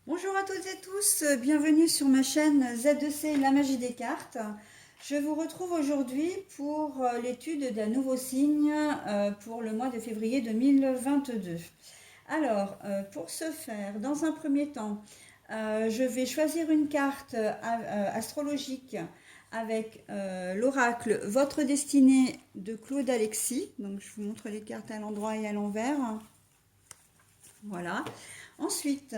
Bonjour à toutes et tous, bienvenue sur ma chaîne Z2C La Magie des Cartes. Je vous retrouve aujourd'hui pour l'étude d'un nouveau signe pour le mois de février 2022. Alors, pour ce faire, dans un premier temps, je vais choisir une carte astrologique avec l'oracle Votre destinée de Claude Alexis. Donc, je vous montre les cartes à l'endroit et à l'envers. Voilà. Ensuite,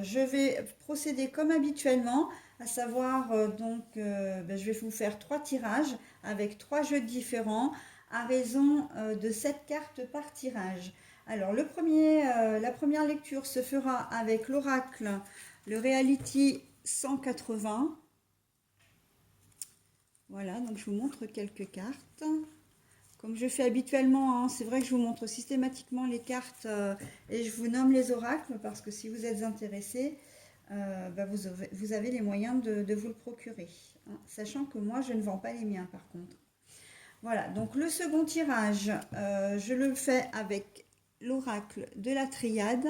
je vais procéder comme habituellement, à savoir, je vais vous faire 3 tirages avec 3 jeux différents à raison de 7 cartes par tirage. Alors, la première lecture se fera avec l'oracle, le Reality 180. Voilà, donc je vous montre quelques cartes. Comme je fais habituellement, hein, c'est vrai que je vous montre systématiquement les cartes et je vous nomme les oracles parce que si vous êtes intéressé, vous avez les moyens de vous le procurer, hein, sachant que moi, je ne vends pas les miens par contre. Voilà, donc le second tirage, je le fais avec l'oracle de la triade.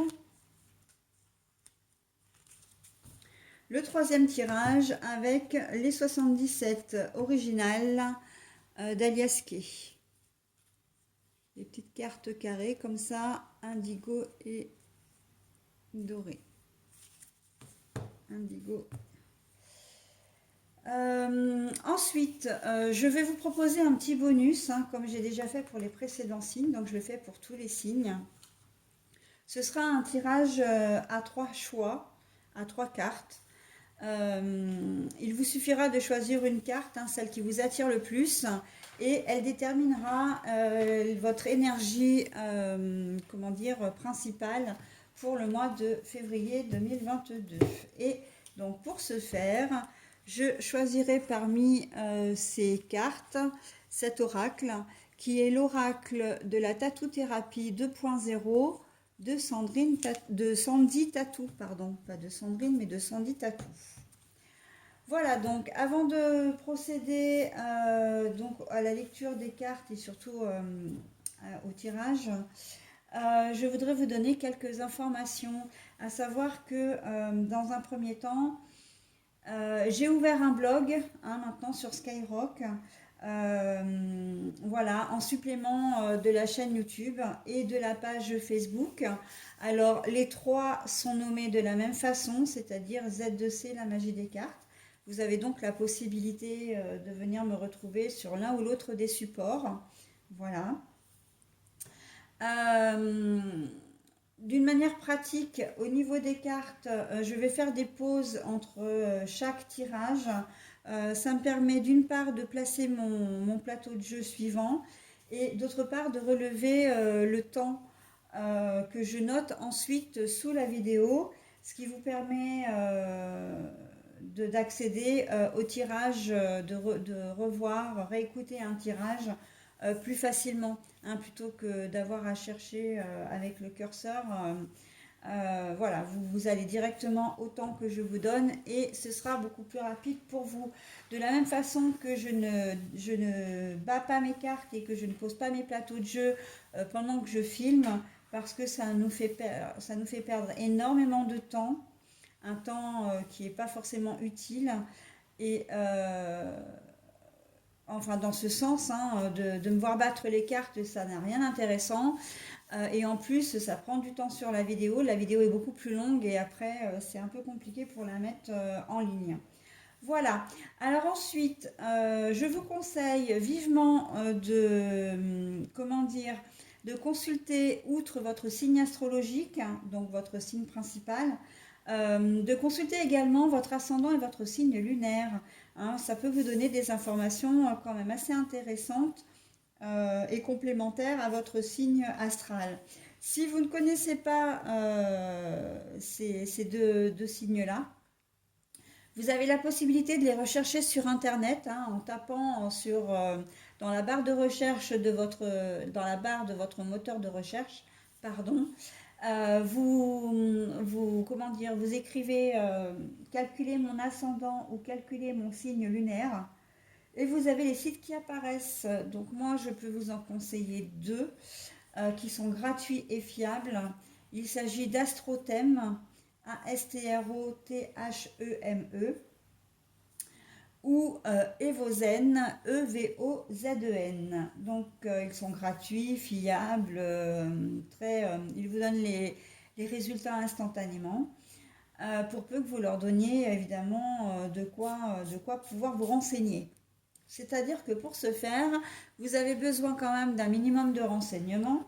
Le troisième tirage avec les 77 originales d'Alias Kay. Des petites cartes carrées comme ça, indigo et doré. Indigo. Ensuite, je vais vous proposer un petit bonus, hein, comme j'ai déjà fait pour les précédents signes, donc je le fais pour tous les signes. Ce sera un tirage à 3 choix, à 3 cartes. Il vous suffira de choisir une carte, hein, celle qui vous attire le plus, et elle déterminera votre énergie, principale pour le mois de février 2022. Et donc pour ce faire, je choisirai parmi ces cartes cet oracle qui est l'oracle de la tatou-thérapie 2.0 de Sandy Tatou, pardon, pas de Sandrine, mais de Sandy Tatou. Voilà, donc avant de procéder donc à la lecture des cartes et surtout au tirage, je voudrais vous donner quelques informations, à savoir que dans un premier temps, j'ai ouvert un blog, hein, maintenant sur Skyrock, voilà, en supplément de la chaîne YouTube et de la page Facebook. Alors, les trois sont nommés de la même façon, c'est-à-dire Z2C, la magie des cartes. Vous avez donc la possibilité de venir me retrouver sur l'un ou l'autre des supports. Voilà. Euh, D'une manière pratique, au niveau des cartes, je vais faire des pauses entre chaque tirage. Ça me permet d'une part de placer mon plateau de jeu suivant et d'autre part de relever le temps que je note ensuite sous la vidéo, ce qui vous permet d'accéder au tirage, de revoir, réécouter un tirage plus facilement, hein, plutôt que d'avoir à chercher avec le curseur. Voilà, vous allez directement au temps que je vous donne et ce sera beaucoup plus rapide pour vous. De la même façon que je ne bats pas mes cartes et que je ne pose pas mes plateaux de jeu pendant que je filme, parce que ça nous fait perdre énormément de temps, un temps qui n'est pas forcément utile. Et enfin, dans ce sens, hein, de me voir battre les cartes, ça n'a rien d'intéressant. Et en plus, ça prend du temps sur la vidéo. La vidéo est beaucoup plus longue et après, c'est un peu compliqué pour la mettre en ligne. Voilà. Alors ensuite, je vous conseille vivement de consulter, outre votre signe astrologique, hein, donc votre signe principal, de consulter également votre ascendant et votre signe lunaire, hein. Ça peut vous donner des informations quand même assez intéressantes et complémentaires à votre signe astral. Si vous ne connaissez pas ces deux signes-là, vous avez la possibilité de les rechercher sur Internet, hein, en tapant dans la barre de recherche dans la barre de votre moteur de recherche, pardon. Vous écrivez calculer mon ascendant ou calculer mon signe lunaire et vous avez les sites qui apparaissent. Donc moi, je peux vous en conseiller deux qui sont gratuits et fiables. Il s'agit d'Astrothème A-S-T-R-O-T-H-E-M-E, ou Evozen, E-V-O-Z-E-N. Donc, ils sont gratuits, fiables, ils vous donnent les résultats instantanément, pour peu que vous leur donniez évidemment de quoi pouvoir vous renseigner. C'est-à-dire que pour ce faire, vous avez besoin quand même d'un minimum de renseignements,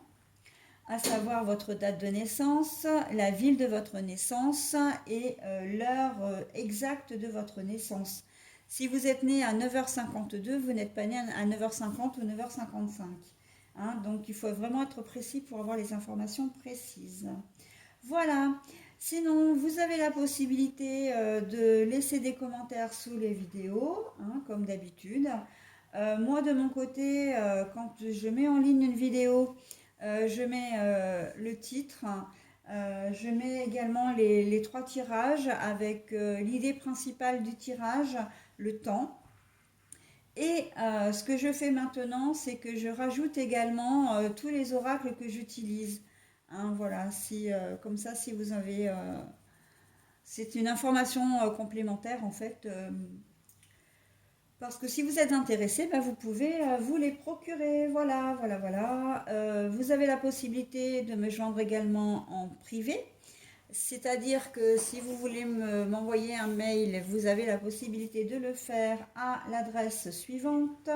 à savoir votre date de naissance, la ville de votre naissance et l'heure exacte de votre naissance. Si vous êtes né à 9h52, vous n'êtes pas né à 9h50 ou 9h55. Hein, donc il faut vraiment être précis pour avoir les informations précises. Voilà. Sinon, vous avez la possibilité de laisser des commentaires sous les vidéos, hein, comme d'habitude. Moi, de mon côté, quand je mets en ligne une vidéo, je mets le titre, je mets également les 3 tirages avec l'idée principale du tirage, le temps. Et ce que je fais maintenant, c'est que je rajoute également tous les oracles que j'utilise. Hein, voilà, comme ça, si vous avez... c'est une information complémentaire en fait. Parce que si vous êtes intéressé, ben, vous pouvez vous les procurer. Voilà, voilà, voilà. Vous avez la possibilité de me joindre également en privé. C'est-à-dire que si vous voulez m'envoyer un mail, vous avez la possibilité de le faire à l'adresse suivante: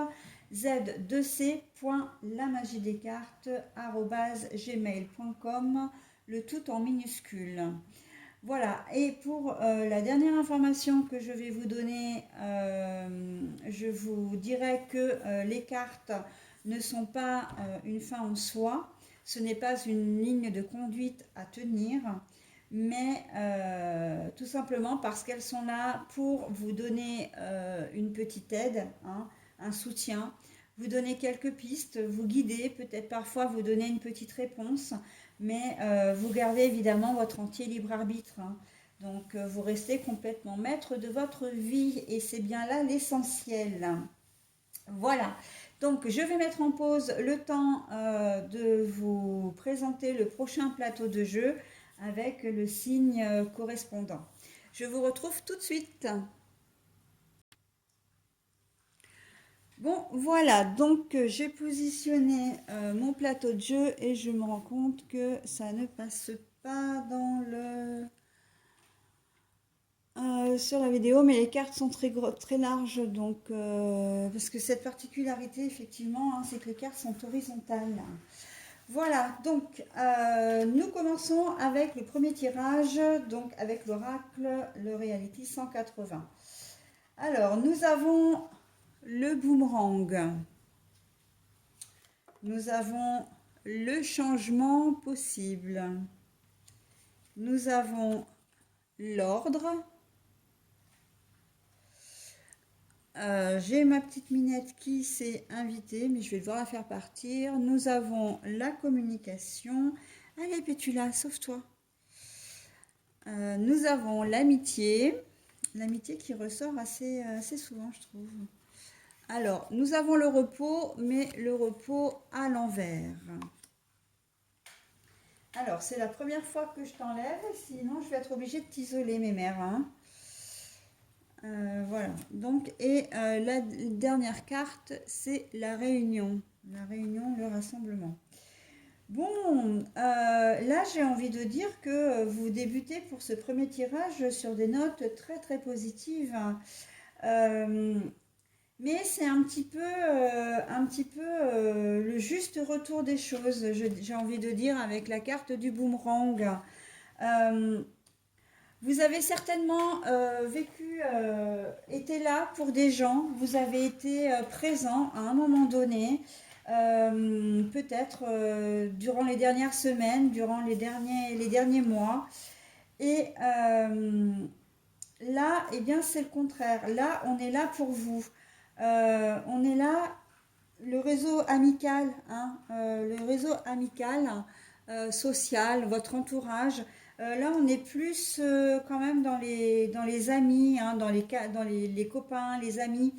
z2c.lamagiedescartes@gmail.com, le tout en minuscule. Voilà, et pour la dernière information que je vais vous donner, je vous dirai que les cartes ne sont pas une fin en soi, ce n'est pas une ligne de conduite à tenir, mais tout simplement parce qu'elles sont là pour vous donner une petite aide, hein, un soutien, vous donner quelques pistes, vous guider, peut-être parfois vous donner une petite réponse, mais vous gardez évidemment votre entier libre arbitre, hein. Donc vous restez complètement maître de votre vie et c'est bien là l'essentiel. Voilà, donc je vais mettre en pause le temps de vous présenter le prochain plateau de jeu avec le signe correspondant. Je vous retrouve tout de suite. Bon, voilà, donc j'ai positionné mon plateau de jeu et je me rends compte que ça ne passe pas dans sur la vidéo, mais les cartes sont très larges, donc parce que cette particularité, effectivement, hein, c'est que les cartes sont horizontales. Voilà, donc nous commençons avec le premier tirage, donc avec l'oracle, le Reality 180. Alors, nous avons le boomerang, nous avons le changement possible, nous avons l'ordre. J'ai ma petite Minette qui s'est invitée, mais je vais devoir la faire partir. Nous avons la communication. Allez, Pétula, sauve-toi. Nous avons l'amitié. L'amitié qui ressort assez souvent, je trouve. Alors, nous avons le repos, mais le repos à l'envers. Alors, c'est la première fois que je t'enlève, sinon je vais être obligée de t'isoler, mes mères, hein. Voilà, donc, et la dernière carte, c'est la réunion, le rassemblement. Bon, là, j'ai envie de dire que vous débutez pour ce premier tirage sur des notes très, très positives. Mais c'est un petit peu le juste retour des choses, j'ai envie de dire, avec la carte du boomerang. Vous avez certainement été là pour des gens, vous avez été présent à un moment donné, peut-être durant les dernières semaines, durant les derniers mois. Et là, eh bien, c'est le contraire. Là, on est là pour vous. On est là, le réseau amical, hein, social, votre entourage. Là, on est plus quand même dans les amis, hein, dans les copains, les amis,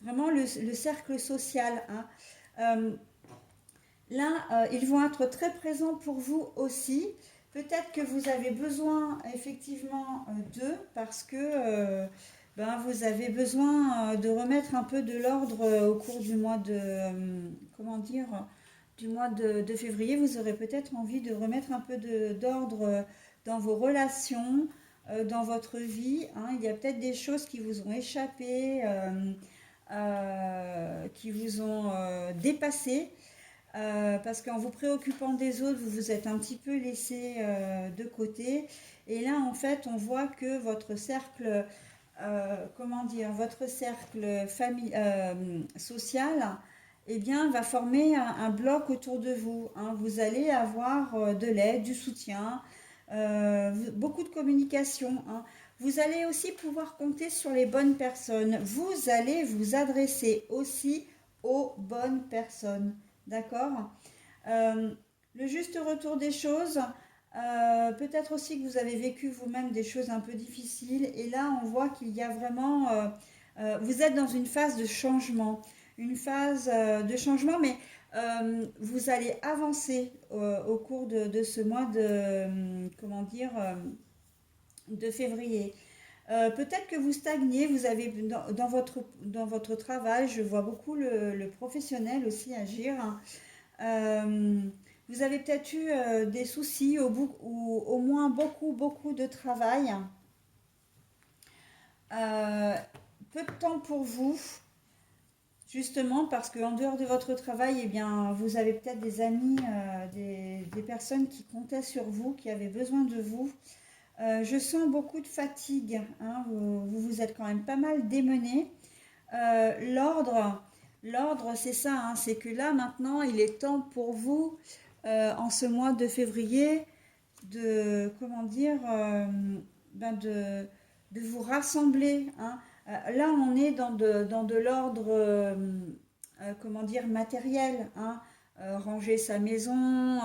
vraiment le cercle social, hein. Là, ils vont être très présents pour vous aussi. Peut-être que vous avez besoin effectivement d'eux parce que vous avez besoin de remettre un peu de l'ordre au cours du mois de, comment dire, du mois de février. Vous aurez peut-être envie de remettre un peu d'ordre dans vos relations, dans votre vie, hein. Il y a peut-être des choses qui vous ont échappé, qui vous ont dépassé. Parce qu'en vous préoccupant des autres, vous vous êtes un petit peu laissé de côté. Et là, en fait, on voit que votre cercle, comment dire, votre cercle social, eh bien, va former un bloc autour de vous, hein. Vous allez avoir de l'aide, du soutien, beaucoup de communication, hein. Vous allez aussi pouvoir compter sur les bonnes personnes. Vous allez vous adresser aussi aux bonnes personnes. D'accord. Euh, le juste retour des choses, peut-être aussi que vous avez vécu vous-même des choses un peu difficiles. Et là, on voit qu'il y a vraiment... vous êtes dans une phase de changement. Une phase de changement, mais vous allez avancer au cours de ce mois de... comment dire de février. Peut-être que vous stagnez, vous avez dans votre travail, je vois beaucoup le professionnel aussi agir, hein. Euh, vous avez peut-être eu des soucis ou au moins beaucoup de travail. Euh, Peu de temps pour vous, justement parce qu'en dehors de votre travail, eh bien, vous avez peut-être des amis, des personnes qui comptaient sur vous, qui avaient besoin de vous. Je sens beaucoup de fatigue, hein. Vous êtes quand même pas mal démené. L'ordre, c'est ça, hein, c'est que là maintenant, il est temps pour vous, en ce mois de février, de, comment dire, de vous rassembler, hein. Là, on est dans de l'ordre, comment dire, matériel, hein. Ranger sa maison,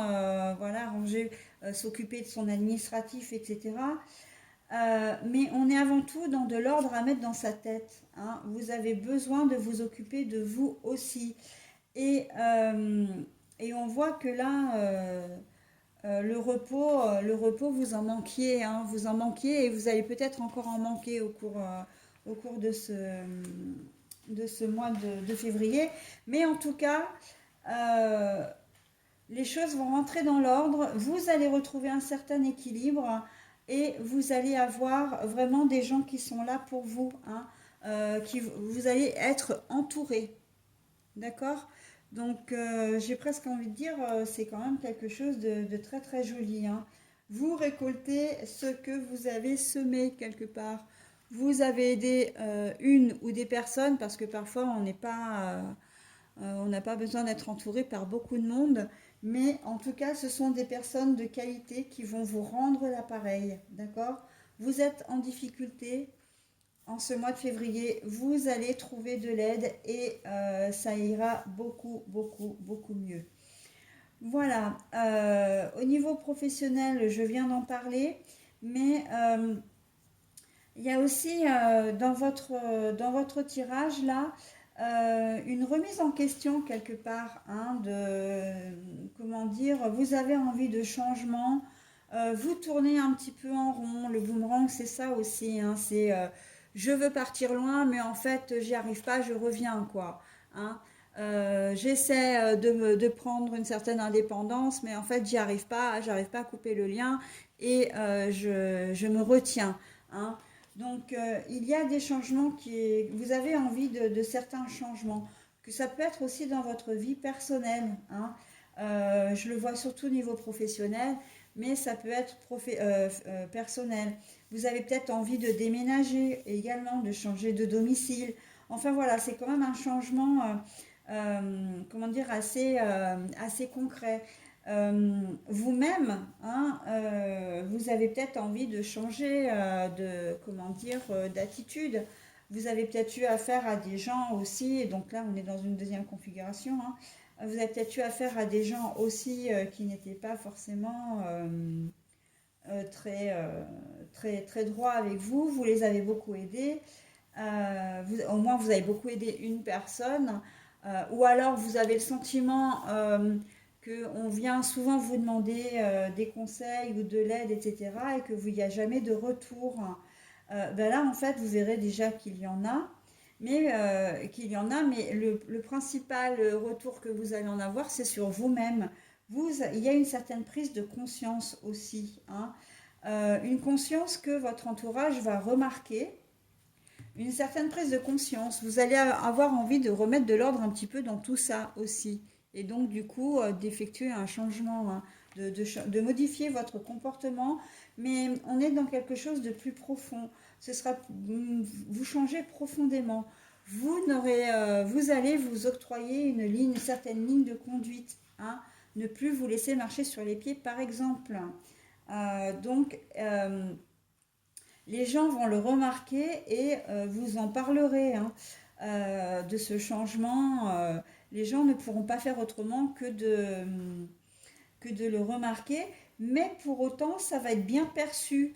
voilà, ranger, s'occuper de son administratif, etc. Mais on est avant tout dans de l'ordre à mettre dans sa tête, hein. Vous avez besoin de vous occuper de vous aussi. Et, euh, et on voit que là, le repos, vous en manquiez, hein, vous en manquiez et vous allez peut-être encore en manquer au cours de ce mois de février. Mais en tout cas, euh, les choses vont rentrer dans l'ordre, vous allez retrouver un certain équilibre et vous allez avoir vraiment des gens qui sont là pour vous, hein, vous allez être entouré, d'accord. Donc j'ai presque envie de dire, c'est quand même quelque chose de très très joli, hein. Vous récoltez ce que vous avez semé quelque part. Vous avez aidé une ou des personnes parce que parfois on n'a pas besoin d'être entouré par beaucoup de monde, mais en tout cas, ce sont des personnes de qualité qui vont vous rendre l'appareil, d'accord. Vous êtes en difficulté en ce mois de février, vous allez trouver de l'aide et ça ira beaucoup mieux. Voilà, au niveau professionnel, je viens d'en parler, mais il y a aussi dans votre tirage là une remise en question quelque part, hein, comment dire, vous avez envie de changement, vous tournez un petit peu en rond. Le boomerang, c'est ça aussi, hein, c'est je veux partir loin, mais en fait, j'y arrive pas, je reviens quoi, hein. J'essaie de prendre une certaine indépendance, mais en fait, j'arrive pas à couper le lien et je me retiens, hein. Donc, il y a des changements vous avez envie de certains changements, que ça peut être aussi dans votre vie personnelle, hein. Je le vois surtout au niveau professionnel, mais ça peut être personnel. Vous avez peut-être envie de déménager également, de changer de domicile. Enfin voilà, c'est quand même un changement, comment dire, assez concret. Vous-même, hein, vous avez peut-être envie de changer comment dire, d'attitude. Vous avez peut-être eu affaire à des gens aussi, et donc là on est dans une deuxième configuration, hein. Vous avez peut-être eu affaire à des gens aussi qui n'étaient pas forcément très droits avec vous. Vous les avez beaucoup aidés. Au moins vous avez beaucoup aidé une personne. Ou alors vous avez le sentiment qu'on vient souvent vous demander des conseils ou de l'aide, etc., et que vous n'y a jamais de retour. Ben là, en fait, vous verrez déjà qu'il y en a, mais le principal retour que vous allez en avoir, c'est sur vous-même. Il y a une certaine prise de conscience aussi, hein. Une conscience que votre entourage va remarquer, une certaine prise de conscience. Vous allez avoir envie de remettre de l'ordre un petit peu dans tout ça aussi. Et donc, du coup, d'effectuer un changement, hein, de modifier votre comportement. Mais on est dans quelque chose de plus profond. Ce sera, vous changez profondément. Vous allez vous octroyer une certaine ligne de conduite, hein. Ne plus vous laisser marcher sur les pieds, par exemple. Donc, les gens vont le remarquer et vous en parlerez, hein, de ce changement. Les gens ne pourront pas faire autrement que de le remarquer, mais pour autant, ça va être bien perçu.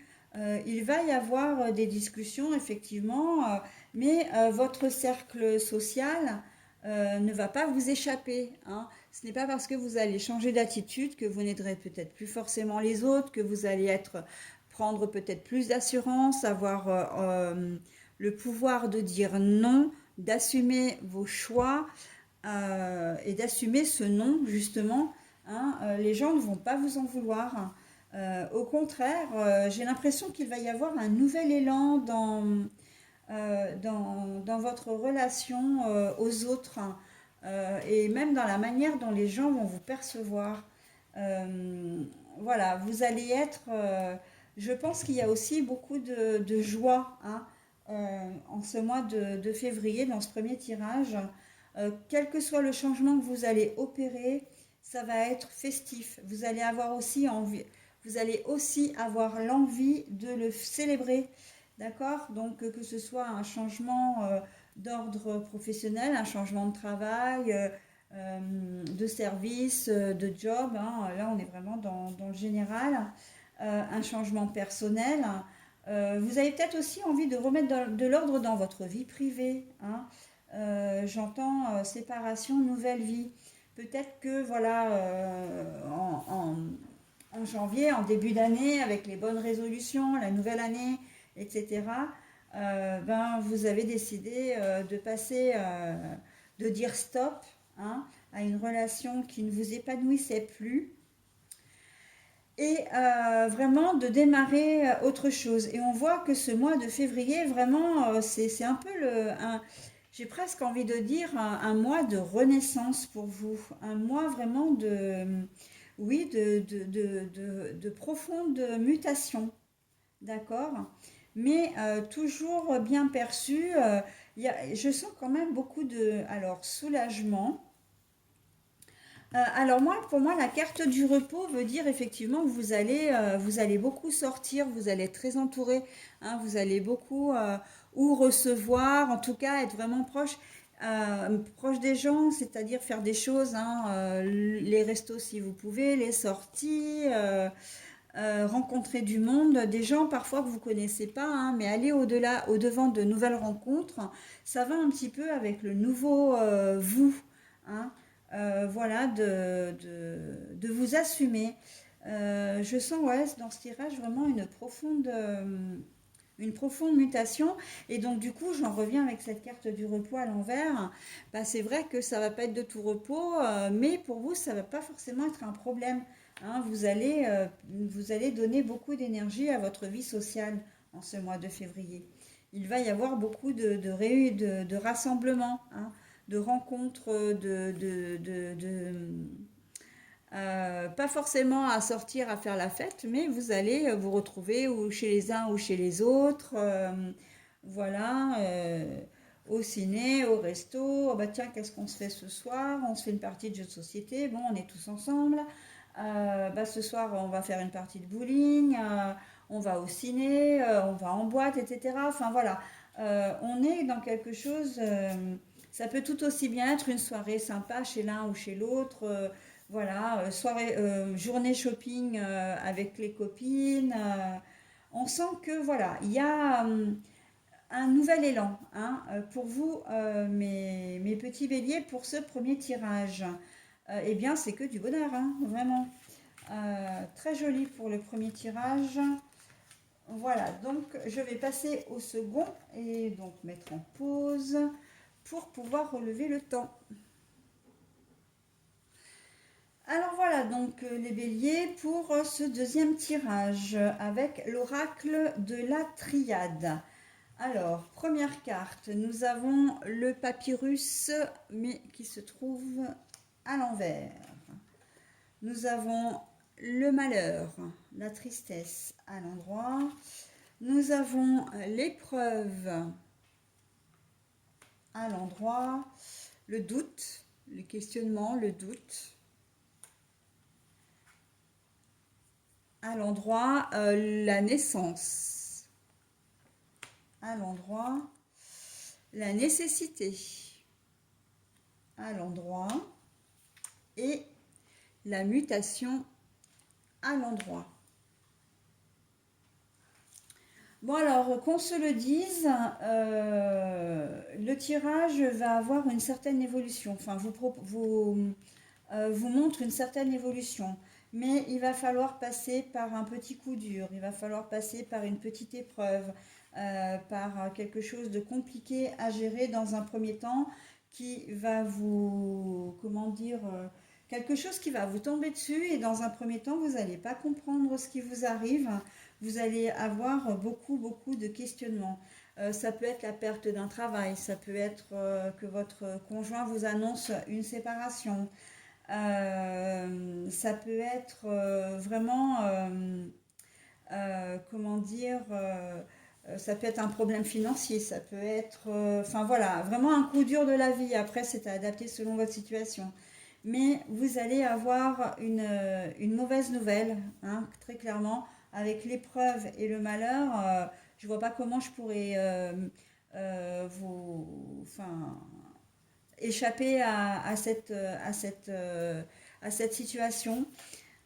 Il va y avoir des discussions, effectivement, mais votre cercle social ne va pas vous échapper, hein. Ce n'est pas parce que vous allez changer d'attitude que vous n'aiderez peut-être plus forcément les autres, que vous allez prendre peut-être plus d'assurance, avoir le pouvoir de dire non, d'assumer vos choix et d'assumer ce non, justement, hein. Les gens ne vont pas vous en vouloir. Au contraire, j'ai l'impression qu'il va y avoir un nouvel élan dans votre relation aux autres, hein, et même dans la manière dont les gens vont vous percevoir. Voilà, vous allez être... je pense qu'il y a aussi beaucoup de joie, hein, en ce mois de février, dans ce premier tirage. Quel que soit le changement que vous allez opérer, ça va être festif. Vous allez aussi avoir l'envie de le célébrer. D'accord? Donc, que ce soit un changement d'ordre professionnel, un changement de travail, de service, de job, hein. Là, on est vraiment dans le général. Un changement personnel. Vous avez peut-être aussi envie de remettre de l'ordre dans votre vie privée, hein. J'entends séparation, nouvelle vie. Peut-être que, voilà, en janvier, en début d'année, avec les bonnes résolutions, la nouvelle année, etc., ben, vous avez décidé de passer, de dire stop, hein, à une relation qui ne vous épanouissait plus et vraiment de démarrer autre chose. Et on voit que ce mois de février, vraiment, c'est un peu j'ai presque envie de dire un mois de renaissance pour vous, un mois vraiment oui, de profonde mutation, d'accord? Mais toujours bien perçu. Je sens quand même beaucoup alors, soulagement. Alors moi, pour moi, la carte du repos veut dire effectivement que vous allez beaucoup sortir, vous allez être très entouré, hein, vous allez beaucoup ou recevoir, en tout cas être vraiment proche des gens, c'est-à-dire faire des choses, hein, les restos si vous pouvez, les sorties, rencontrer du monde, des gens parfois que vous connaissez pas, hein, mais aller au-delà, au-devant de nouvelles rencontres, ça va un petit peu avec le nouveau vous, hein. Voilà, de vous assumer. Je sens, ouais, dans ce tirage vraiment une profonde mutation. Et donc, du coup, j'en reviens avec cette carte du repos à l'envers. Bah, c'est vrai que ça va pas être de tout repos, mais pour vous, ça va pas forcément être un problème, hein. Vous allez donner beaucoup d'énergie à votre vie sociale en ce mois de février. Il va y avoir beaucoup de rassemblements, hein, de rencontres, pas forcément à sortir à faire la fête, mais vous allez vous retrouver ou chez les uns ou chez les autres, voilà, au ciné, au resto. Oh bah tiens, qu'est-ce qu'on se fait ce soir? On se fait une partie de jeux de société. Bon, on est tous ensemble. Bah, ce soir, on va faire une partie de bowling. On va au ciné, on va en boîte, etc. Enfin voilà, on est dans quelque chose. Ça peut tout aussi bien être une soirée sympa chez l'un ou chez l'autre. Voilà, journée shopping avec les copines. On sent que voilà, il y a un nouvel élan, hein, pour vous, mes petits béliers, pour ce premier tirage. eh bien c'est que du bonheur, hein, vraiment. Très joli pour le premier tirage. Voilà, donc je vais passer au second et donc mettre en pause pour pouvoir relever le temps. Alors voilà donc les béliers pour ce deuxième tirage avec l'oracle de la triade. Alors, première carte, nous avons le papyrus mais qui se trouve à l'envers. Nous avons le malheur, la tristesse à l'endroit. Nous avons l'épreuve à l'endroit, le doute, le questionnement, le doute. À l'endroit, la naissance. À l'endroit, la nécessité. À l'endroit et la mutation à l'endroit. Bon alors, qu'on se le dise, le tirage va avoir une certaine évolution, enfin vous montre une certaine évolution, mais il va falloir passer par un petit coup dur, il va falloir passer par une petite épreuve, par quelque chose de compliqué à gérer dans un premier temps qui va vous, comment dire, quelque chose qui va vous tomber dessus et dans un premier temps vous n'allez pas comprendre ce qui vous arrive, vous allez avoir beaucoup de questionnements. Ça peut être la perte d'un travail, ça peut être que votre conjoint vous annonce une séparation, ça peut être vraiment, comment dire, ça peut être un problème financier, ça peut être, enfin voilà, vraiment un coup dur de la vie. Après, c'est à adapter selon votre situation. Mais vous allez avoir une mauvaise nouvelle, hein, très clairement, avec l'épreuve et le malheur. Je vois pas comment je pourrais enfin, échapper à cette situation,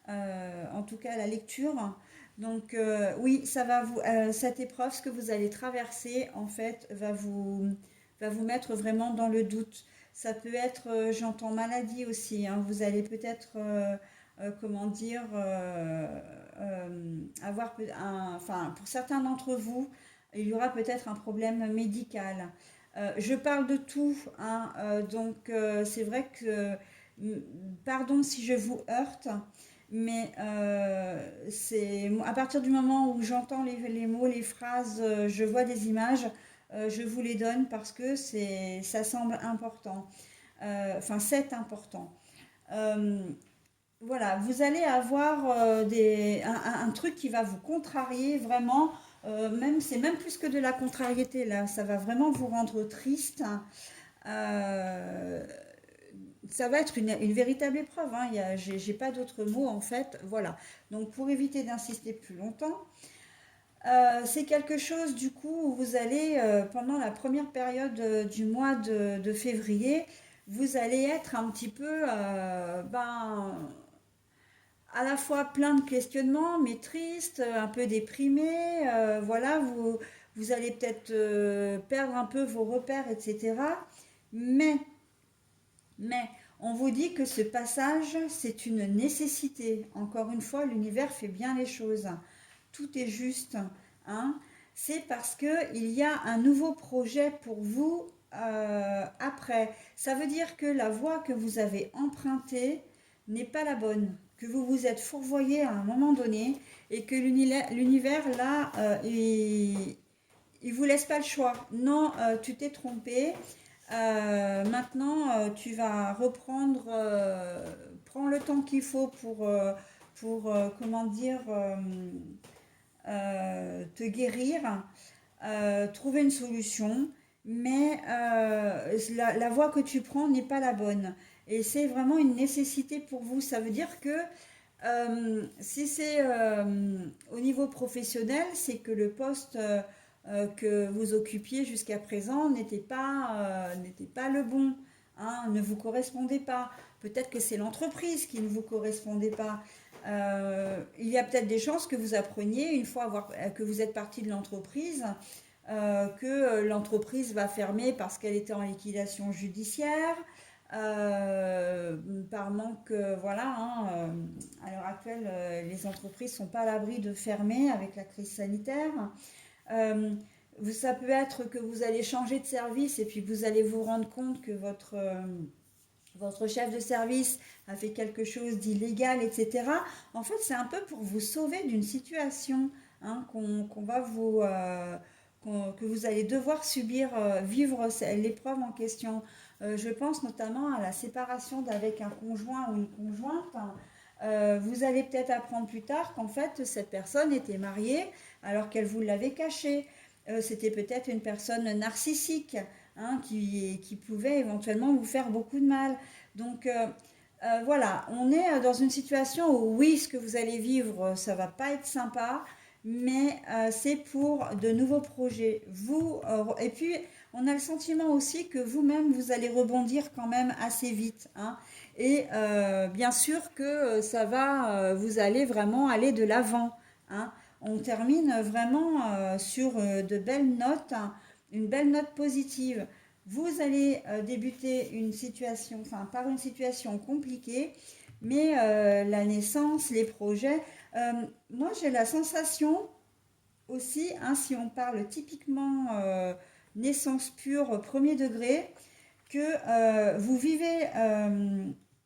en tout cas à la lecture. Donc oui, ça va cette épreuve, ce que vous allez traverser, en fait, va vous mettre vraiment dans le doute. Ça peut être, j'entends maladie aussi, hein, vous allez peut-être, comment dire, avoir, enfin, pour certains d'entre vous, il y aura peut-être un problème médical. Je parle de tout, hein, donc c'est vrai que, pardon si je vous heurte, mais c'est à partir du moment où j'entends les mots, les phrases, je vois des images, je vous les donne parce que ça semble important. Enfin, c'est important. Euh, voilà, vous allez avoir un truc qui va vous contrarier vraiment. Même, c'est même plus que de la contrariété là, ça va vraiment vous rendre triste. Euh, Ça va être une véritable épreuve, hein. J'ai pas d'autres mots en fait. Voilà. Donc pour éviter d'insister plus longtemps, c'est quelque chose du coup où vous allez, pendant la première période du mois de février, vous allez être un petit peu, à la fois plein de questionnements, mais triste, un peu déprimé. Voilà, vous allez peut-être perdre un peu vos repères, etc. Mais Mais on vous dit que ce passage, c'est une nécessité. Encore une fois, l'univers fait bien les choses. Tout est juste, hein. C'est parce que il y a un nouveau projet pour vous après. Ça veut dire que la voie que vous avez empruntée n'est pas la bonne, que vous vous êtes fourvoyé à un moment donné et que l'univers là, il vous laisse pas le choix. Non, tu t'es trompé. Maintenant, tu vas reprendre, prends le temps qu'il faut pour comment dire, te guérir, trouver une solution, mais la voie que tu prends n'est pas la bonne. Et c'est vraiment une nécessité pour vous. Ça veut dire que si c'est au niveau professionnel, c'est que le poste que vous occupiez jusqu'à présent n'était pas le bon, hein, ne vous correspondait pas. Peut-être que c'est l'entreprise qui ne vous correspondait pas. Il y a peut-être des chances que vous appreniez, une fois que vous êtes parti de l'entreprise, que l'entreprise va fermer parce qu'elle était en liquidation judiciaire. par manque, voilà, hein, à l'heure actuelle, les entreprises sont pas à l'abri de fermer avec la crise sanitaire. Euh, Ça peut être que vous allez changer de service et puis vous allez vous rendre compte que votre chef de service a fait quelque chose d'illégal, etc. En fait, c'est un peu pour vous sauver d'une situation, hein, qu'on va vous, que vous allez devoir subir, vivre l'épreuve en question. Je pense notamment à la séparation d'avec un conjoint ou une conjointe. Vous allez peut-être apprendre plus tard qu'en fait cette personne était mariée alors qu'elle vous l'avait caché. C'était peut-être une personne narcissique, hein, qui pouvait éventuellement vous faire beaucoup de mal. Donc voilà, on est dans une situation où oui, ce que vous allez vivre, ça va pas être sympa, mais c'est pour de nouveaux projets. Et puis on a le sentiment aussi que vous-même, vous allez rebondir quand même assez vite, hein. Et bien sûr que vous allez vraiment aller de l'avant, hein. On termine vraiment sur de belles notes, hein, une belle note positive. Vous allez débuter une situation, enfin par une situation compliquée, mais la naissance, les projets, euh, moi j'ai la sensation aussi, hein, si on parle typiquement naissance pure, premier degré, que vous vivez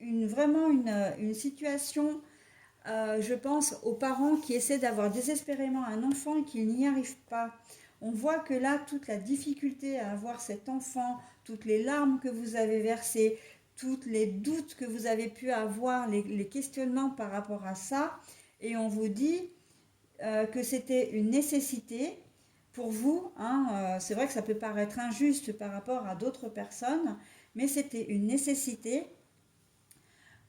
vraiment une situation, je pense aux parents qui essaient d'avoir désespérément un enfant et qui n'y arrivent pas. On voit que là, toute la difficulté à avoir cet enfant, toutes les larmes que vous avez versées, tous les doutes que vous avez pu avoir, les questionnements par rapport à ça, et on vous dit que c'était une nécessité pour vous, hein, c'est vrai que ça peut paraître injuste par rapport à d'autres personnes, mais c'était une nécessité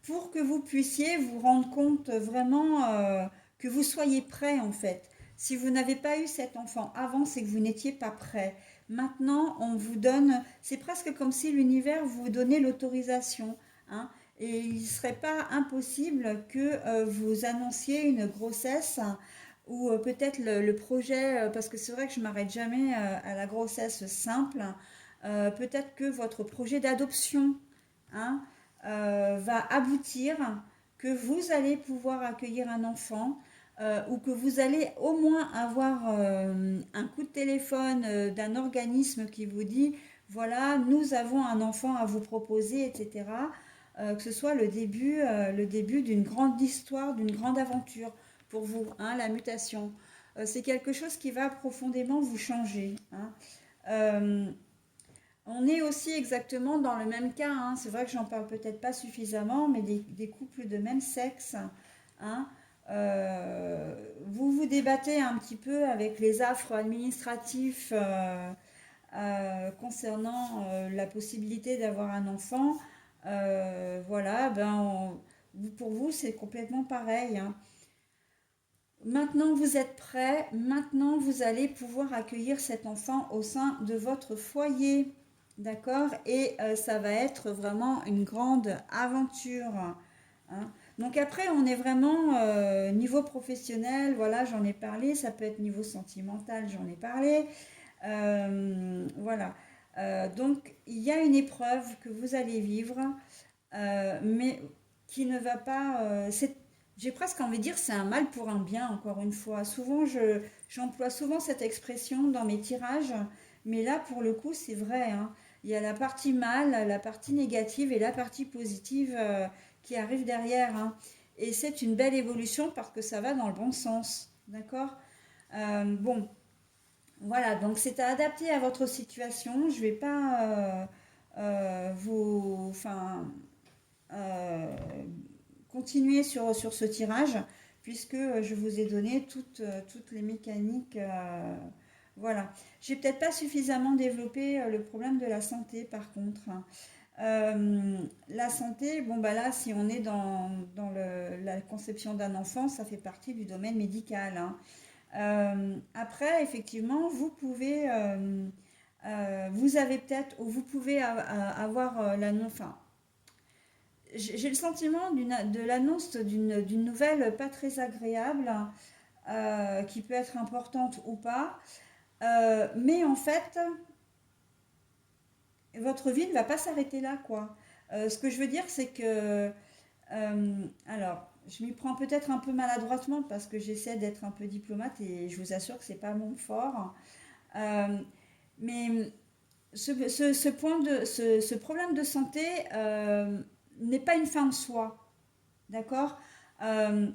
pour que vous puissiez vous rendre compte vraiment, que vous soyez prêt en fait. Si vous n'avez pas eu cet enfant avant, c'est que vous n'étiez pas prêt. Maintenant, on vous donne, c'est presque comme si l'univers vous donnait l'autorisation, hein. Et il ne serait pas impossible que vous annonciez une grossesse, ou peut-être le projet, parce que c'est vrai que je m'arrête jamais à la grossesse simple, peut-être que votre projet d'adoption, hein, va aboutir, que vous allez pouvoir accueillir un enfant, ou que vous allez au moins avoir un coup de téléphone d'un organisme qui vous dit, voilà, nous avons un enfant à vous proposer, etc. Que ce soit le début d'une grande histoire, d'une grande aventure pour vous, hein, la mutation. C'est quelque chose qui va profondément vous changer, hein. Euh, on est aussi exactement dans le même cas, hein. C'est vrai que j'en parle peut-être pas suffisamment, mais des couples de même sexe, hein. Vous vous débattez un petit peu avec les affres administratifs concernant la possibilité d'avoir un enfant. Voilà, pour vous, c'est complètement pareil, hein. Maintenant, vous êtes prêt. Maintenant, vous allez pouvoir accueillir cet enfant au sein de votre foyer. D'accord? Et ça va être vraiment une grande aventure, hein. Donc après, on est vraiment niveau professionnel, voilà, j'en ai parlé. Ça peut être niveau sentimental, j'en ai parlé. Voilà. Donc, il y a une épreuve que vous allez vivre, mais qui ne va pas. J'ai presque envie de dire c'est un mal pour un bien, encore une fois. Souvent, j'emploie souvent cette expression dans mes tirages, mais là, pour le coup, c'est vrai, hein. Il y a la partie mal, la partie négative et la partie positive qui arrive derrière, hein. Et c'est une belle évolution parce que ça va dans le bon sens. D'accord? Bon, voilà, donc c'est à adapter à votre situation. Je ne vais pas euh, continuer sur ce tirage, puisque je vous ai donné toutes les mécaniques. Voilà. J'ai peut-être pas suffisamment développé le problème de la santé, par contre. La santé, bon bah là, si on est dans la conception d'un enfant, ça fait partie du domaine médical, hein. Après, effectivement, vous avez peut-être, ou vous pouvez avoir enfin, j'ai le sentiment de l'annonce d'une nouvelle pas très agréable, qui peut être importante ou pas. Mais en fait, votre vie ne va pas s'arrêter là, quoi. Ce que je veux dire, c'est que, alors, je m'y prends peut-être un peu maladroitement parce que j'essaie d'être un peu diplomate et je vous assure que c'est pas mon fort. Euh, mais ce problème de santé n'est pas une fin en soi, d'accord? Euh,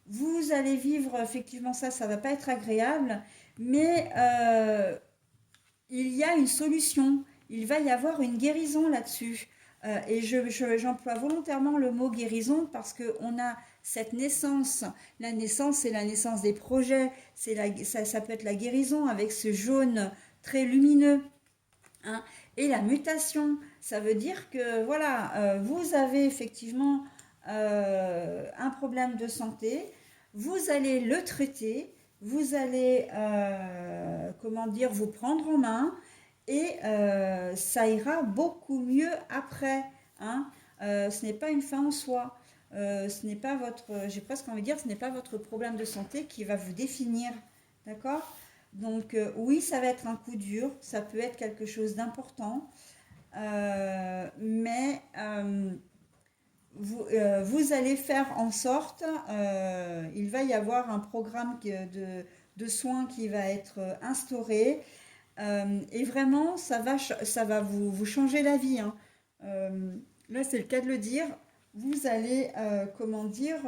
Vous allez vivre effectivement ça, ça va pas être agréable, mais il y a une solution. Il va y avoir une guérison là-dessus. Et j'emploie volontairement le mot guérison parce qu'on a cette naissance. La naissance, c'est la naissance des projets. Ça peut être la guérison avec ce jaune très lumineux, hein. Et la mutation, ça veut dire que voilà, vous avez effectivement un problème de santé, vous allez le traiter, vous allez, comment dire, vous prendre en main et ça ira beaucoup mieux après, hein. Ce n'est pas une fin en soi. Ce n'est pas votre, j'ai presque envie de dire, ce n'est pas votre problème de santé qui va vous définir, d'accord? Donc oui, ça va être un coup dur, ça peut être quelque chose d'important, mais vous allez faire en sorte, il va y avoir un programme de soins qui va être instauré, et vraiment, ça va vous changer la vie, hein. Euh, Là, c'est le cas de le dire. Vous allez, comment dire,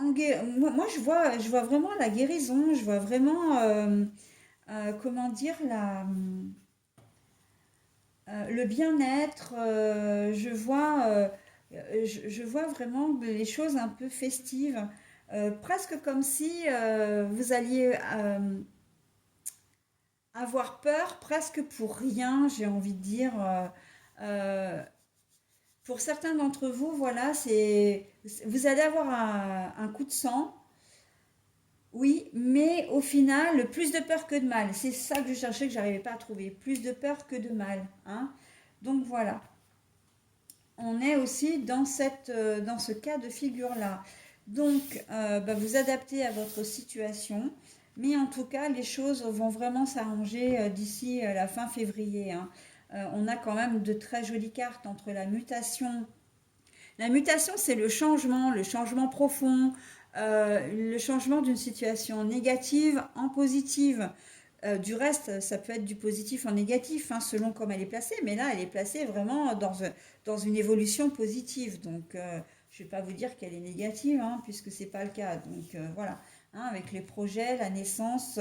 moi, je vois vraiment la guérison, je vois vraiment, comment dire, le bien-être, je vois vraiment les choses un peu festives, presque comme si vous alliez avoir peur presque pour rien, j'ai envie de dire. Euh, pour certains d'entre vous, voilà, vous allez avoir un coup de sang, oui, mais au final, plus de peur que de mal. C'est ça que je cherchais, que j'arrivais pas à trouver. Plus de peur que de mal, hein. Donc voilà, on est aussi dans ce cas de figure-là. Donc, bah, vous adaptez à votre situation, mais en tout cas, les choses vont vraiment s'arranger d'ici la fin février, hein. On a quand même de très jolies cartes entre la mutation. La mutation, c'est le changement profond, le changement d'une situation négative en positive. Du reste, ça peut être du positif en négatif, hein, selon comment elle est placée, mais là, elle est placée vraiment dans une évolution positive. Donc, je ne vais pas vous dire qu'elle est négative, hein, puisque ce n'est pas le cas. Donc, voilà, hein, avec les projets, la naissance.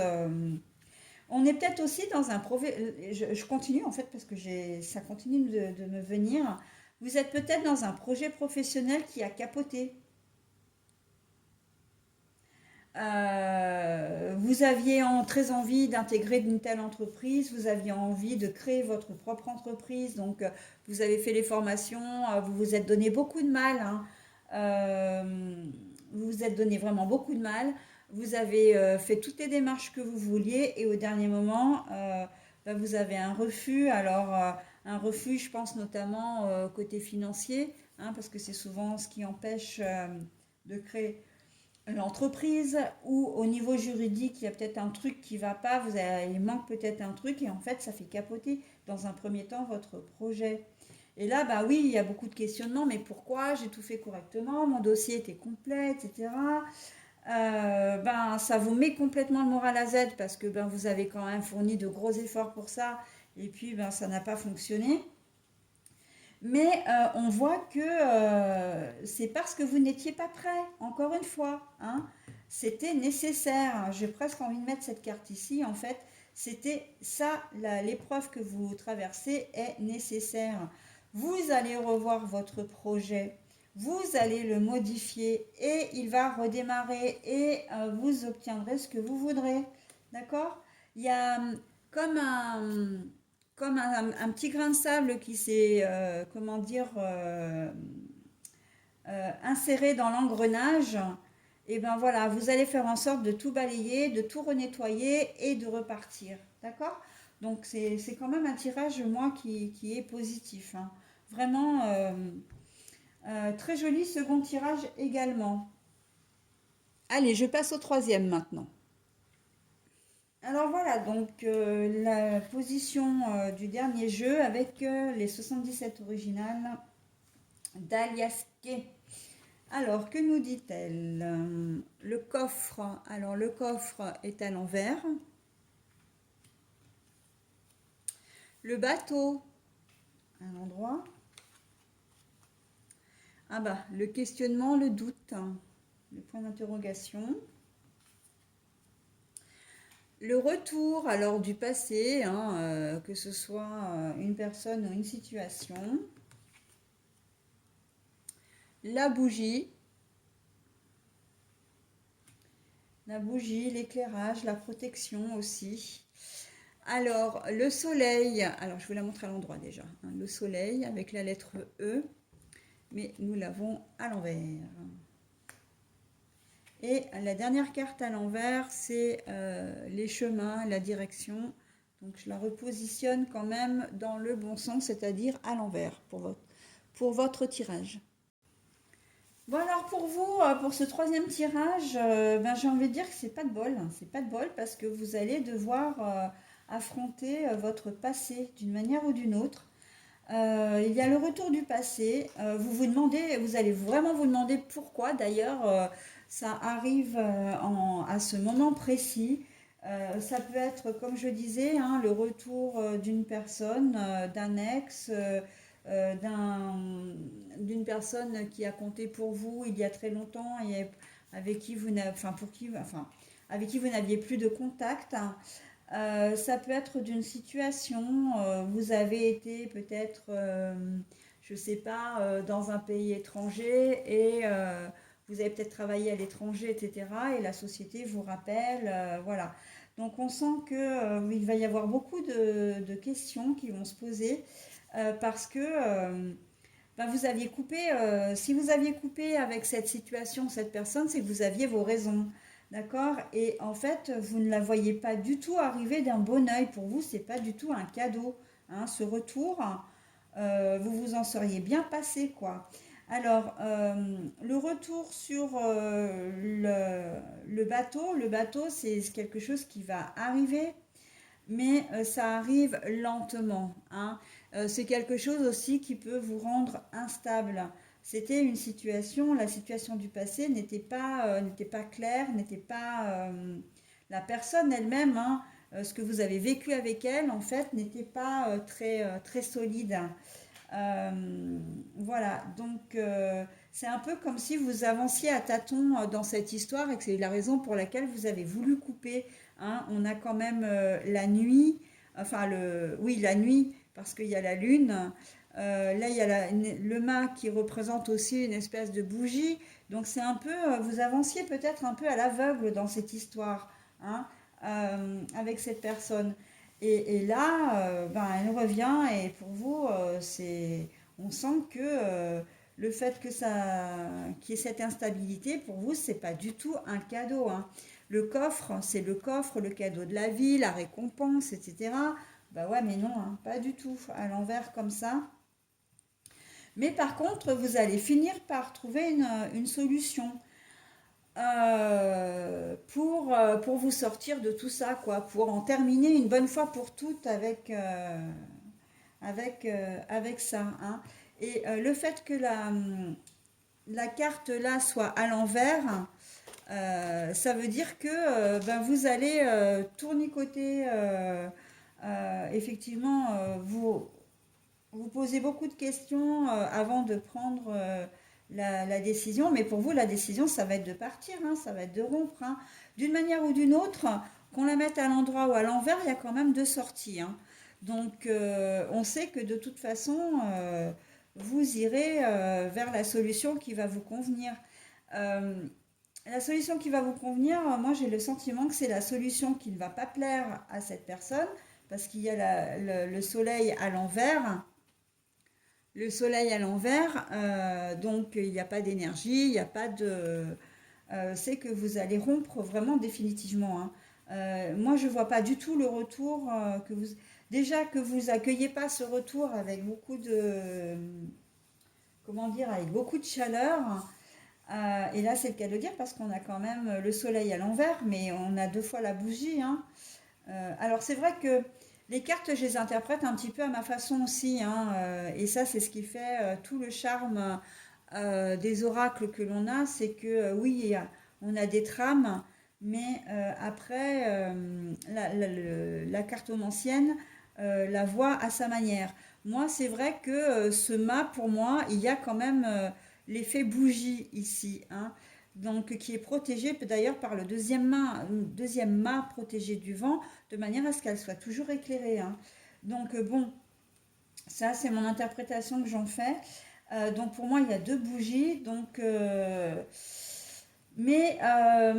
On est peut-être aussi dans un projet. Je continue en fait, parce que ça continue de me venir. Vous êtes peut-être dans un projet professionnel qui a capoté. Vous aviez très envie d'intégrer une telle entreprise, vous aviez envie de créer votre propre entreprise, donc vous avez fait les formations, vous vous êtes donné beaucoup de mal, hein. Vous vous êtes donné vraiment beaucoup de mal, vous avez fait toutes les démarches que vous vouliez et au dernier moment, bah, vous avez un refus. Alors, un refus, je pense notamment côté financier, hein, parce que c'est souvent ce qui empêche de créer l'entreprise, ou au niveau juridique, il y a peut-être un truc qui va pas, il manque peut-être un truc et en fait ça fait capoter dans un premier temps votre projet. Et là, bah oui, il y a beaucoup de questionnements, mais pourquoi? J'ai tout fait correctement, mon dossier était complet, etc. Ben, ça vous met complètement le moral à Z parce que ben, vous avez quand même fourni de gros efforts pour ça et puis ben, ça n'a pas fonctionné. Mais on voit que c'est parce que vous n'étiez pas prêt, encore une fois, hein. C'était nécessaire. J'ai presque envie de mettre cette carte ici. En fait, c'était ça, l'épreuve que vous traversez est nécessaire. Vous allez revoir votre projet, vous allez le modifier et il va redémarrer et vous obtiendrez ce que vous voudrez. D'accord? Il y a comme un petit grain de sable qui s'est, comment dire, inséré dans l'engrenage. Et ben voilà, vous allez faire en sorte de tout balayer, de tout renettoyer et de repartir. D'accord? Donc c'est quand même un tirage, moi, qui est positif, hein. Vraiment, très joli second tirage également. Allez, je passe au troisième maintenant. Alors voilà, donc la position du dernier jeu avec les 77 originales d'Alias Kay. Alors, que nous dit-elle? Le coffre, alors le coffre est à l'envers. Le bateau, à l'endroit. Ah bah, le questionnement, le doute, le point d'interrogation. Le retour alors du passé, que ce soit une personne ou une situation. La bougie, l'éclairage, la protection aussi. Alors, le soleil, alors je vais la montrer à l'endroit déjà. Le soleil avec la lettre E, mais nous l'avons à l'envers. Et la dernière carte à l'envers, c'est les chemins, la direction. Donc je la repositionne quand même dans le bon sens, c'est-à-dire à l'envers pour votre tirage. Bon alors pour vous, pour ce troisième tirage, ben, j'ai envie de dire que c'est pas de bol. C'est pas de bol parce que vous allez devoir affronter votre passé d'une manière ou d'une autre. Il y a le retour du passé. Vous vous demandez, vous allez vraiment vous demander pourquoi d'ailleurs ça arrive à ce moment précis. Ça peut être, comme je disais, le retour d'une personne, d'un ex, d'une personne qui a compté pour vous il y a très longtemps et avec qui vous n'avez, enfin, avec qui vous n'aviez plus de contact. Ça peut être d'une situation, vous avez été peut-être, je ne sais pas, dans un pays étranger et vous avez peut-être travaillé à l'étranger, etc. Et la société vous rappelle, voilà. Donc on sent qu'il va y avoir beaucoup de questions qui vont se poser parce que ben, vous aviez coupé, si vous aviez coupé avec cette situation, cette personne, c'est que vous aviez vos raisons. D'accord? Et en fait, vous ne la voyez pas du tout arriver d'un bon œil. Pour vous, c'est pas du tout un cadeau. Ce retour, vous vous en seriez bien passé, quoi. Alors, le retour sur le bateau, c'est quelque chose qui va arriver, mais ça arrive lentement. C'est quelque chose aussi qui peut vous rendre instable. C'était une situation, la situation du passé n'était pas claire, n'était pas la personne elle-même, ce que vous avez vécu avec elle, en fait, n'était pas très solide. Voilà, donc c'est un peu comme si vous avanciez à tâtons dans cette histoire et que c'est la raison pour laquelle vous avez voulu couper. On a quand même la nuit, oui, la nuit, parce qu'il y a la lune. Là, il y a le mât qui représente aussi une espèce de bougie. Donc c'est un peu, vous avanciez peut-être un peu à l'aveugle dans cette histoire, hein, avec cette personne. Et là, ben, elle revient et pour vous, on sent que le fait que qu'il y ait cette instabilité, pour vous, c'est pas du tout un cadeau. Le coffre, c'est le coffre, le cadeau de la vie, la récompense, etc. Bah ouais, mais non, pas du tout. À l'envers comme ça. Mais par contre, vous allez finir par trouver une solution pour vous sortir de tout ça, quoi, pour en terminer une bonne fois pour toutes avec ça. Et le fait que la carte là soit à l'envers, ça veut dire que ben, vous allez tournicoter, effectivement, vous posez beaucoup de questions avant de prendre la décision, mais pour vous, la décision, ça va être de partir, ça va être de rompre. D'une manière ou d'une autre, qu'on la mette à l'endroit ou à l'envers, il y a quand même deux sorties. Donc, on sait que de toute façon, vous irez vers la solution qui va vous convenir. Euh, la solution qui va vous convenir, moi j'ai le sentiment que c'est la solution qui ne va pas plaire à cette personne, parce qu'il y a le soleil à l'envers. Le soleil à l'envers, donc il n'y a pas d'énergie, il n'y a pas de... c'est que vous allez rompre vraiment définitivement. Moi, je ne vois pas du tout le retour que vous... Déjà que vous accueillez pas ce retour avec beaucoup de... Comment dire? Avec beaucoup de chaleur. Et là, c'est le cas de le dire parce qu'on a quand même le soleil à l'envers, mais on a deux fois la bougie. Alors c'est vrai que les cartes, je les interprète un petit peu à ma façon aussi, hein, et ça c'est ce qui fait tout le charme des oracles que l'on a, c'est que oui, on a des trames, mais après, la cartomancienne la voit à sa manière. Moi, c'est vrai que ce mât, pour moi, il y a quand même l'effet bougie ici, hein, donc qui est protégé d'ailleurs par le deuxième mât protégé du vent, de manière à ce qu'elle soit toujours éclairée, hein. Donc bon, ça c'est mon interprétation que j'en fais. Donc pour moi, il y a deux bougies. Donc, mais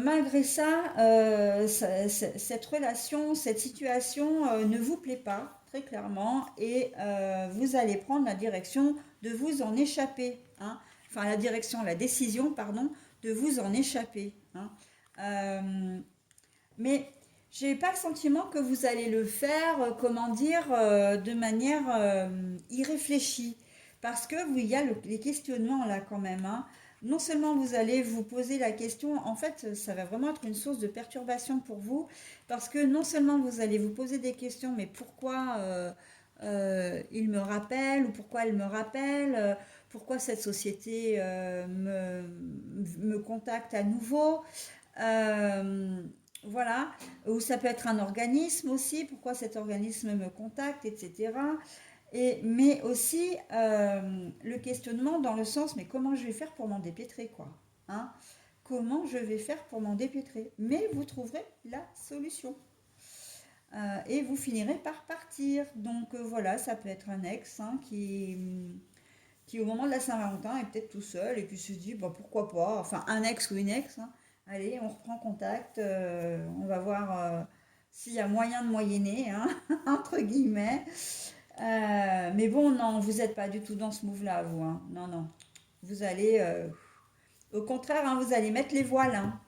malgré ça, cette relation, cette situation ne vous plaît pas, très clairement, et vous allez prendre la direction de vous en échapper, hein. Enfin, la décision, pardon, de vous en échapper, hein. Euh, mais j'ai pas le sentiment que vous allez le faire, comment dire, de manière irréfléchie. Parce que il y a les questionnements là quand même, hein. Non seulement vous allez vous poser la question, en fait, ça va vraiment être une source de perturbation pour vous, parce que non seulement vous allez vous poser des questions, mais pourquoi il me rappelle, ou pourquoi elle me rappelle, pourquoi cette société me contacte à nouveau. Euh, voilà, ou ça peut être un organisme aussi, pourquoi cet organisme me contacte, etc. Mais aussi le questionnement dans le sens, mais comment je vais faire pour m'en dépêtrer, quoi, hein? Comment je vais faire pour m'en dépêtrer? Mais vous trouverez la solution. Et vous finirez par partir. Donc voilà, ça peut être un ex, hein, qui au moment de la Saint-Valentin est peut-être tout seul et puis se dit bah, pourquoi pas, enfin un ex ou une ex, hein. Allez, on reprend contact, on va voir s'il y a moyen de moyenner, hein, entre guillemets. Mais bon, non, vous n'êtes pas du tout dans ce move-là, vous, hein. Non, non. Vous allez, au contraire, hein, vous allez mettre les voiles, hein.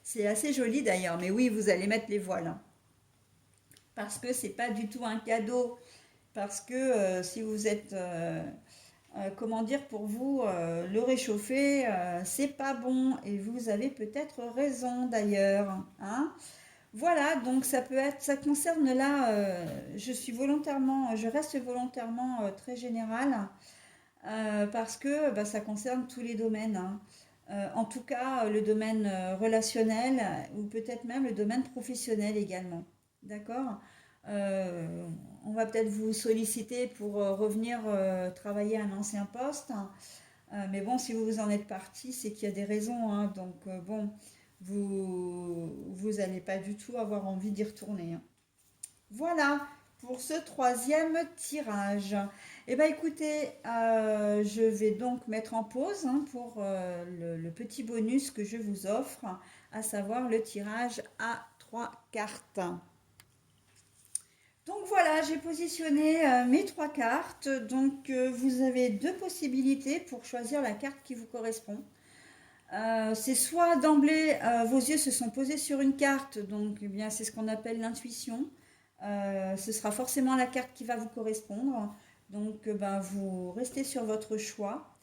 C'est assez joli d'ailleurs, mais oui, vous allez mettre les voiles, hein. Parce que c'est pas du tout un cadeau. Parce que si vous êtes comment dire, pour vous, le réchauffer, c'est pas bon. Et vous avez peut-être raison d'ailleurs, hein. Voilà, donc ça peut être, ça concerne là, je reste volontairement très générale parce que bah, ça concerne tous les domaines, hein. En tout cas, le domaine relationnel ou peut-être même le domaine professionnel également. D'accord? Euh, on va peut-être vous solliciter pour revenir travailler à un ancien poste. Mais bon, si vous vous en êtes parti, c'est qu'il y a des raisons, hein. Donc bon, vous n'allez pas du tout avoir envie d'y retourner, hein. Voilà pour ce troisième tirage. Eh bien écoutez, je vais donc mettre en pause, hein, pour le petit bonus que je vous offre, à savoir le tirage à trois cartes. Donc voilà, j'ai positionné mes trois cartes. Donc vous avez deux possibilités pour choisir la carte qui vous correspond. C'est soit d'emblée, vos yeux se sont posés sur une carte, donc eh bien c'est ce qu'on appelle l'intuition. Ce sera forcément la carte qui va vous correspondre. Donc ben, vous restez sur votre choix.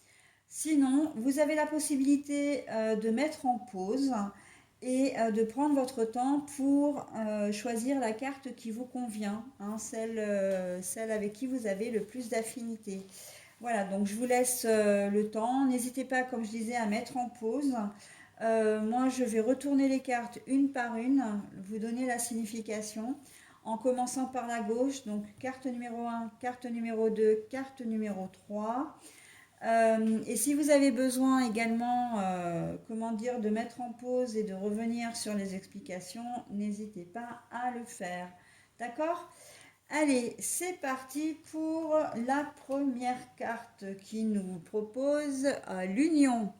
Sinon, vous avez la possibilité de mettre en pause et de prendre votre temps pour choisir la carte qui vous convient, hein, celle avec qui vous avez le plus d'affinité. Voilà, donc je vous laisse le temps. N'hésitez pas, comme je disais, à mettre en pause. Moi, je vais retourner les cartes une par une, vous donner la signification, en commençant par la gauche. Donc, carte numéro 1, carte numéro 2, carte numéro 3. Et si vous avez besoin également, comment dire, de mettre en pause et de revenir sur les explications, n'hésitez pas à le faire. D'accord? Allez, c'est parti pour la première carte qui nous propose l'union.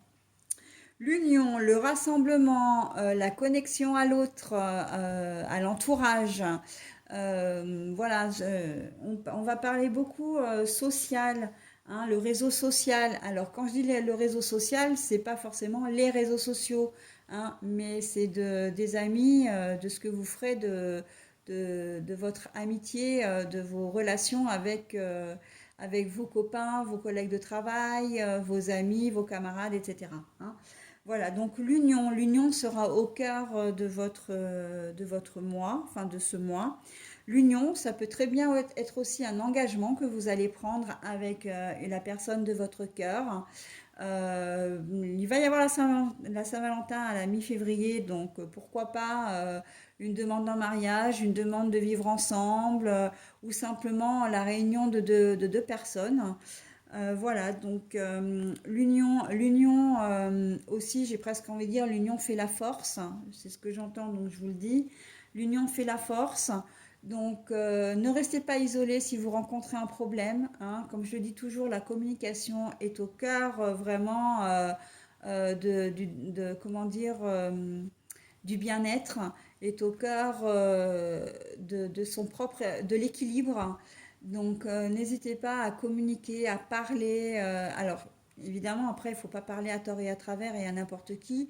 L'union, le rassemblement, la connexion à l'autre, à l'entourage. Voilà, on va parler beaucoup social, hein, le réseau social. Alors, quand je dis le réseau social, c'est pas forcément les réseaux sociaux, hein, mais c'est des amis, de ce que vous ferez de votre amitié, de vos relations avec vos copains, vos collègues de travail, vos amis, vos camarades, etc., hein. Voilà, donc l'union sera au cœur de votre mois, enfin de ce mois. L'union, ça peut très bien être aussi un engagement que vous allez prendre avec la personne de votre cœur. Il va y avoir la Saint-Valentin à la mi-février, donc pourquoi pas une demande en mariage, une demande de vivre ensemble, ou simplement la réunion de deux personnes. Voilà, donc l'union aussi, j'ai presque envie de dire, l'union fait la force, c'est ce que j'entends, donc je vous le dis. L'union fait la force, donc ne restez pas isolés si vous rencontrez un problème, hein. Comme je le dis toujours, la communication est au cœur vraiment comment dire, du bien-être, est au cœur de son propre, de l'équilibre. Donc, n'hésitez pas à communiquer, à parler. Alors, évidemment, après, il ne faut pas parler à tort et à travers et à n'importe qui.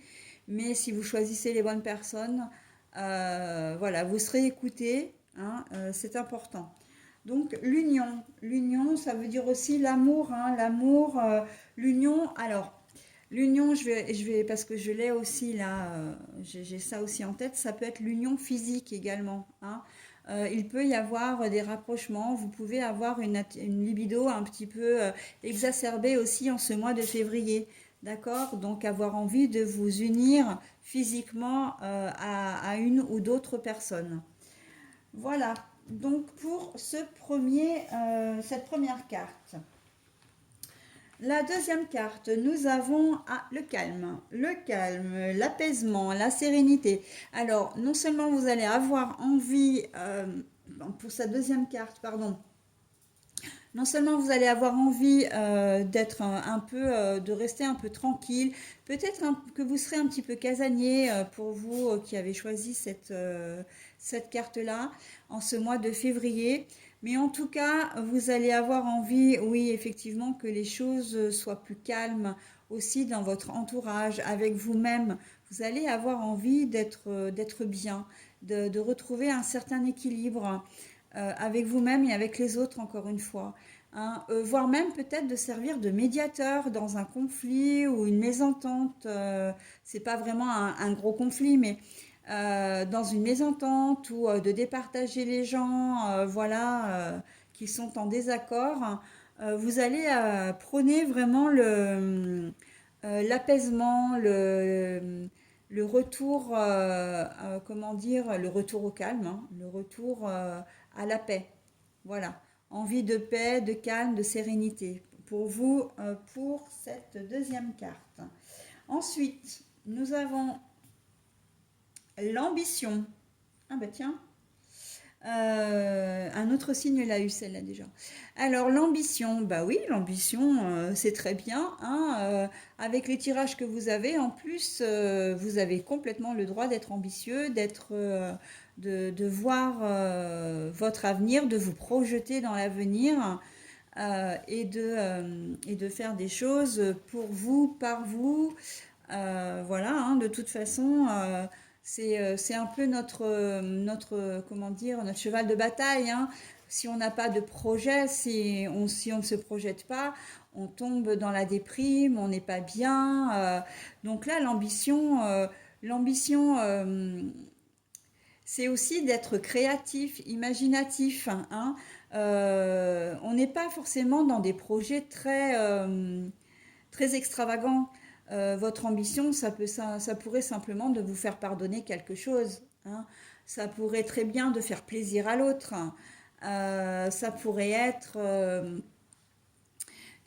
Mais si vous choisissez les bonnes personnes, voilà, vous serez écouté, hein, c'est important. Donc, l'union, ça veut dire aussi l'amour, hein, l'amour, l'union. Alors, l'union, parce que je l'ai aussi là, j'ai ça aussi en tête, ça peut être l'union physique également, hein. Il peut y avoir des rapprochements, vous pouvez avoir une libido un petit peu exacerbée aussi en ce mois de février, d'accord? Donc avoir envie de vous unir physiquement à une ou d'autres personnes. Voilà, donc pour cette première carte. La deuxième carte, nous avons le calme, l'apaisement, la sérénité. Alors, non seulement vous allez avoir envie, pour cette deuxième carte, pardon, non seulement vous allez avoir envie d'être un peu, de rester un peu tranquille, peut-être que vous serez un petit peu casanier pour vous qui avez choisi cette carte-là en ce mois de février. Mais en tout cas, vous allez avoir envie, oui, effectivement, que les choses soient plus calmes aussi dans votre entourage, avec vous-même. Vous allez avoir envie d'être bien, de retrouver un certain équilibre avec vous-même et avec les autres, encore une fois. Hein. Voire même peut-être de servir de médiateur dans un conflit ou une mésentente. C'est pas vraiment un gros conflit, mais dans une mésentente ou de départager les gens, voilà, qui sont en désaccord. Vous allez prôner vraiment l'apaisement, le retour, comment dire, le retour au calme, hein, le retour à la paix. Voilà, envie de paix, de calme, de sérénité pour vous, pour cette deuxième carte. Ensuite, nous avons l'ambition. Ah bah tiens, un autre signe l'a eu celle-là déjà. Alors l'ambition, bah oui, l'ambition, c'est très bien, hein, avec les tirages que vous avez, en plus, vous avez complètement le droit d'être ambitieux, de voir votre avenir, de vous projeter dans l'avenir et de faire des choses pour vous, par vous. Voilà, hein, de toute façon, c'est un peu comment dire, notre cheval de bataille, hein. Si on n'a pas de projet, si on ne se projette pas, on tombe dans la déprime, on n'est pas bien. Donc là, l'ambition, c'est aussi d'être créatif, imaginatif, hein. On n'est pas forcément dans des projets très extravagants. Votre ambition, ça pourrait simplement de vous faire pardonner quelque chose, hein. Ça pourrait très bien de faire plaisir à l'autre. Ça pourrait être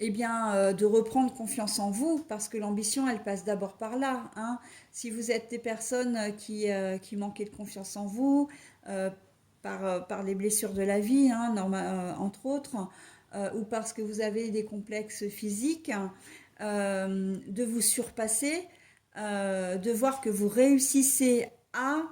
eh bien, de reprendre confiance en vous, parce que l'ambition, elle passe d'abord par là, hein. Si vous êtes des personnes qui manquaient de confiance en vous, euh, par les blessures de la vie, hein, entre autres, ou parce que vous avez des complexes physiques, de vous surpasser, de voir que vous réussissez à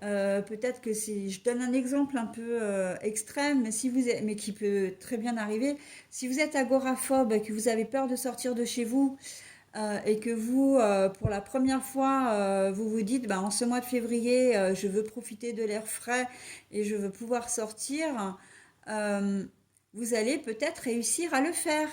peut-être que si je donne un exemple un peu extrême, mais si vous êtes, mais qui peut très bien arriver, si vous êtes agoraphobe, que vous avez peur de sortir de chez vous et que vous, pour la première fois, vous vous dites, bah, en ce mois de février, je veux profiter de l'air frais et je veux pouvoir sortir, euh, vous allez peut-être réussir à le faire.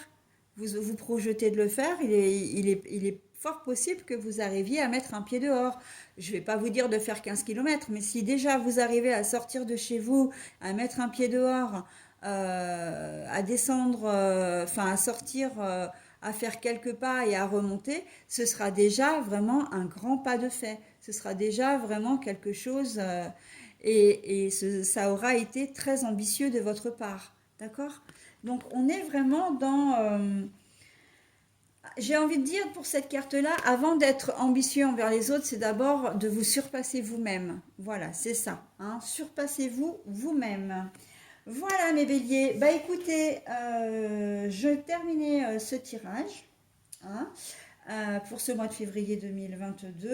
Vous projetez de le faire, il est fort possible que vous arriviez à mettre un pied dehors. Je ne vais pas vous dire de faire 15 km, mais si déjà vous arrivez à sortir de chez vous, à mettre un pied dehors, à descendre, enfin à sortir, à faire quelques pas et à remonter, ce sera déjà vraiment un grand pas de fait. Ce sera déjà vraiment quelque chose ça aura été très ambitieux de votre part. D'accord? Donc on est vraiment dans... j'ai envie de dire pour cette carte-là, avant d'être ambitieux envers les autres, c'est d'abord de vous surpasser vous-même. Voilà, c'est ça. Hein. Surpassez-vous vous-même. Voilà mes béliers. Bah écoutez, je terminais ce tirage. Hein, pour ce mois de février 2022.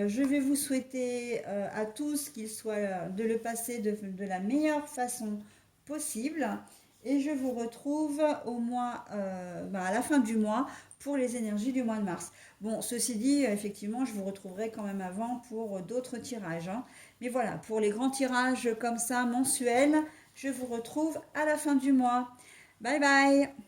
Je vais vous souhaiter à tous qu'il soit de le passer de la meilleure façon possible. Et je vous retrouve à la fin du mois pour les énergies du mois de mars. Bon, ceci dit, effectivement, je vous retrouverai quand même avant pour d'autres tirages. Hein. Mais voilà, pour les grands tirages comme ça, mensuels, je vous retrouve à la fin du mois. Bye bye!